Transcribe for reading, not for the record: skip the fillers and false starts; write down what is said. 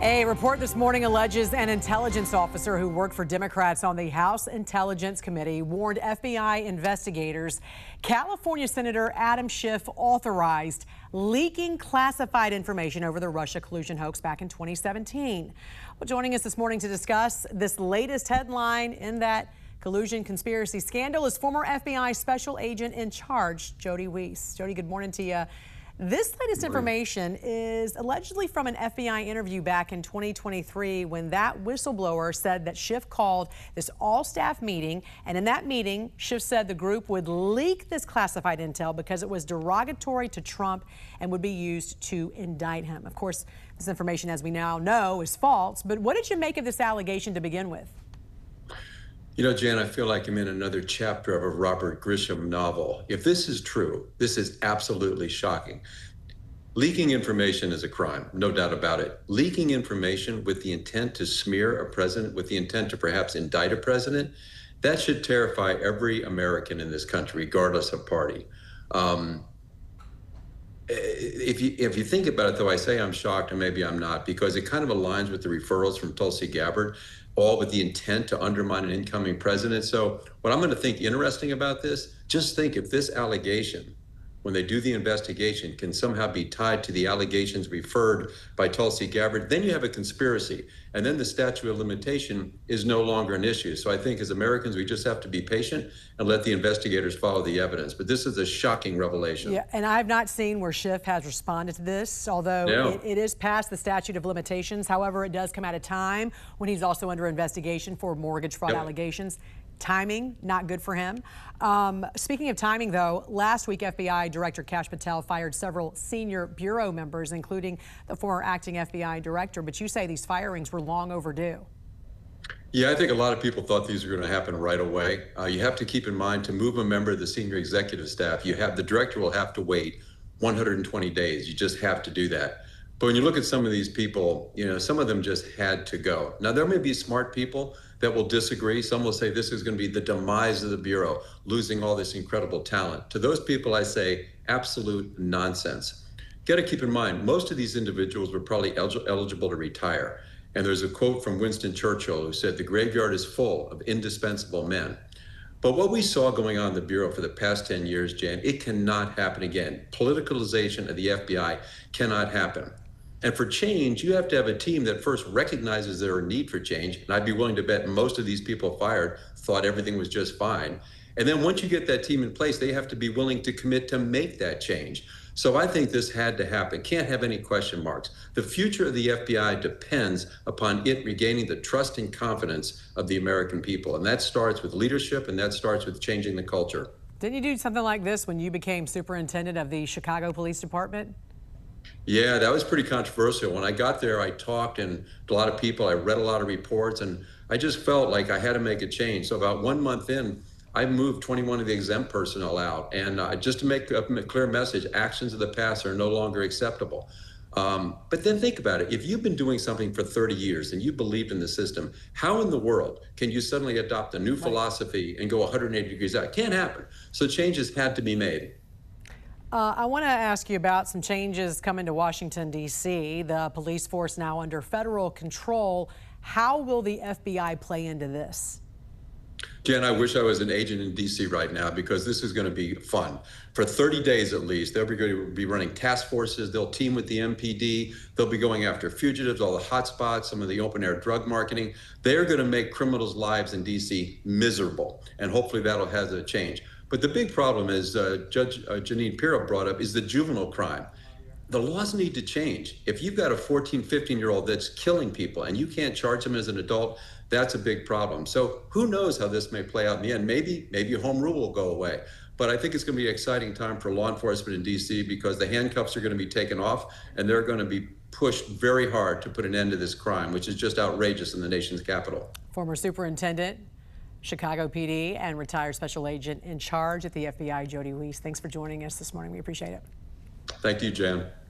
A report this morning alleges an intelligence officer who worked for Democrats on the House Intelligence Committee warned FBI investigators California Senator Adam Schiff authorized leaking classified information over the Russia collusion hoax back in 2017. Well, joining us this morning to discuss this latest headline in that collusion conspiracy scandal is former FBI special agent in charge, Jody Weis. Jody, good morning to you. This latest information is allegedly from an FBI interview back in 2023 when that whistleblower said that Schiff called this all-staff meeting, and in that meeting, Schiff said the group would leak this classified intel because it was derogatory to Trump and would be used to indict him. Of course, this information, as we now know, is false, but what did you make of this allegation to begin with? You know, Jan, I feel like I'm in another chapter of a Robert Grisham novel. If this is true, this is absolutely shocking. Leaking information is a crime, no doubt about it. Leaking information with the intent to smear a president, with the intent to perhaps indict a president, that should terrify every American in this country, regardless of party. If you think about it, though, I say I'm shocked, and maybe I'm not, because it kind of aligns with the referrals from Tulsi Gabbard, all with the intent to undermine an incoming president. So what I'm going to think interesting about this, just think if this allegation, when they do the investigation, can somehow be tied to the allegations referred by Tulsi Gabbard, then you have a conspiracy. And then the statute of limitation is no longer an issue. So I think as Americans, we just have to be patient and let the investigators follow the evidence. But this is a shocking revelation. Yeah, and I've not seen where Schiff has responded to this, although it is past the statute of limitations. However, it does come at a time when he's also under investigation for mortgage fraud allegations. Timing, not good for him. Speaking of timing, though, last week FBI Director Kash Patel fired several senior bureau members, including the former acting FBI director. But you say these firings were long overdue. Yeah, I think a lot of people thought these were going to happen right away. You have to keep in mind, to move a member of the senior executive staff, the director will have to wait 120 days. You just have to do that. But when you look at some of these people, you know, some of them just had to go. Now, there may be smart people that will disagree. Some will say this is going to be the demise of the Bureau, losing all this incredible talent. To those people, I say absolute nonsense. Got to keep in mind, most of these individuals were probably eligible to retire. And there's a quote from Winston Churchill who said, "The graveyard is full of indispensable men." But what we saw going on in the Bureau for the past 10 years, Jan, it cannot happen again. Politicalization of the FBI cannot happen. And for change, you have to have a team that first recognizes there are a need for change. And I'd be willing to bet most of these people fired thought everything was just fine. And then once you get that team in place, they have to be willing to commit to make that change. So I think this had to happen. Can't have any question marks. The future of the FBI depends upon it regaining the trust and confidence of the American people. And that starts with leadership, and that starts with changing the culture. Didn't you do something like this when you became superintendent of the Chicago Police Department? Yeah, that was pretty controversial. When I got there, I talked and a lot of people, I read a lot of reports, and I just felt like I had to make a change. So about 1 month in, I moved 21 of the exempt personnel out. And just to make a clear message, actions of the past are no longer acceptable. But then think about it. If you've been doing something for 30 years and you believed in the system, how in the world can you suddenly adopt a new philosophy and go 180 degrees out? It can't happen. So changes had to be made. I want to ask you about some changes coming to Washington, D.C. The police force now under federal control. How will the FBI play into this? Jen, I wish I was an agent in D.C. right now, because this is going to be fun. For 30 days at least, they'll be running task forces. They'll team with the MPD. They'll be going after fugitives, all the hot spots, some of the open-air drug marketing. They're going to make criminals' lives in D.C. miserable, and hopefully that'll have a change. But the big problem, is Judge Jeanine Pirro brought up, is the juvenile crime. The laws need to change. If you've got a 14, 15-year-old that's killing people and you can't charge them as an adult, that's a big problem. So who knows how this may play out in the end? Maybe home rule will go away. But I think it's going to be an exciting time for law enforcement in D.C. because the handcuffs are going to be taken off and they're going to be pushed very hard to put an end to this crime, which is just outrageous in the nation's capital. Former Superintendent, Chicago PD, and retired special agent in charge at the FBI, Jody Weis. Thanks for joining us this morning. We appreciate it. Thank you, Jan.